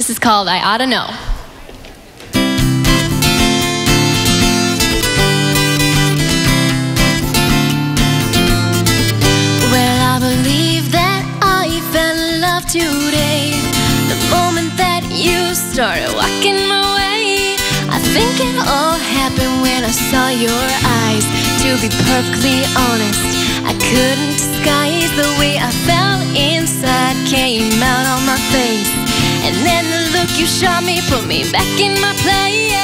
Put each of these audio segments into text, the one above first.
This is called I Oughta Know. Well, I believe that I fell in love today, the moment that you started walking my way. I think it all happened when I saw your eyes. To be perfectly honest, I couldn't disguise the way I felt inside, came out on my face. And then the look you shot me put me back in my place.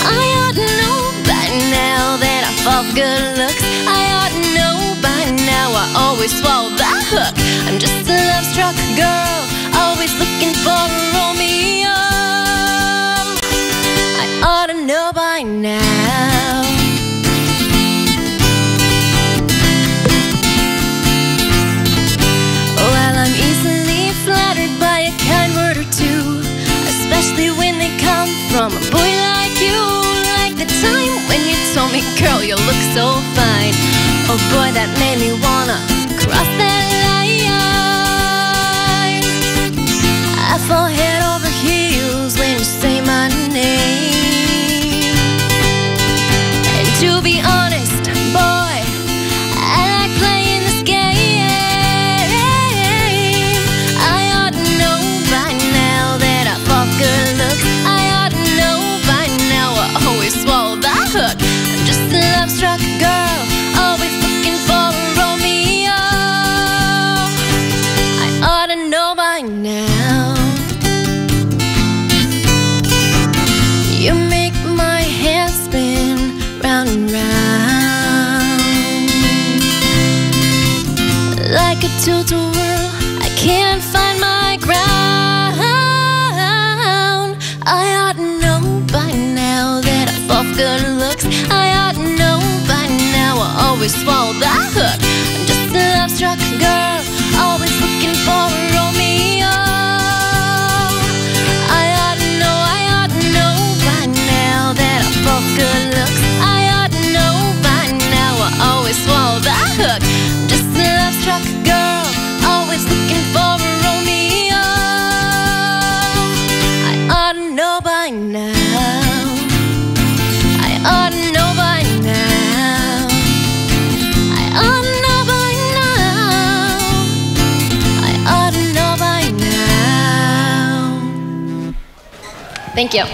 I ought to know by now that I fall for good looks. I ought to know by now I always swallow the hook. I'm just a love-struck girl, always looking for a Romeo. I ought to know by now. Well, I'm easily flattered by a kind word or two, especially when they come from a boy like you. Like the time when you told me, girl, you look so fine. Oh boy, that made me wanna cross that line. I fall head over heels when you say my name. And to be honest, boy, I like playing this game. I ought to know by now that I fall for good looks. I ought to know by now I always swallow the hook. I'm just a love-struck girl, always looking for a Romeo. I ought to know by now. You make my head spin round and round like a tilt-a-whirl. I can't find my ground. I ought to know by now that I fall for good looks. I ought to know by now I always swallow the hook. I'm just a love-struck girl, always looking for a Romeo. I ought to know by now that I fall for good looks. I ought to know by now I always swallow the hook. I'm just a love-struck girl, always looking for a Romeo. I ought to know by now. I ought to know by now. I ought to know by now. I ought to know by now. Thank you.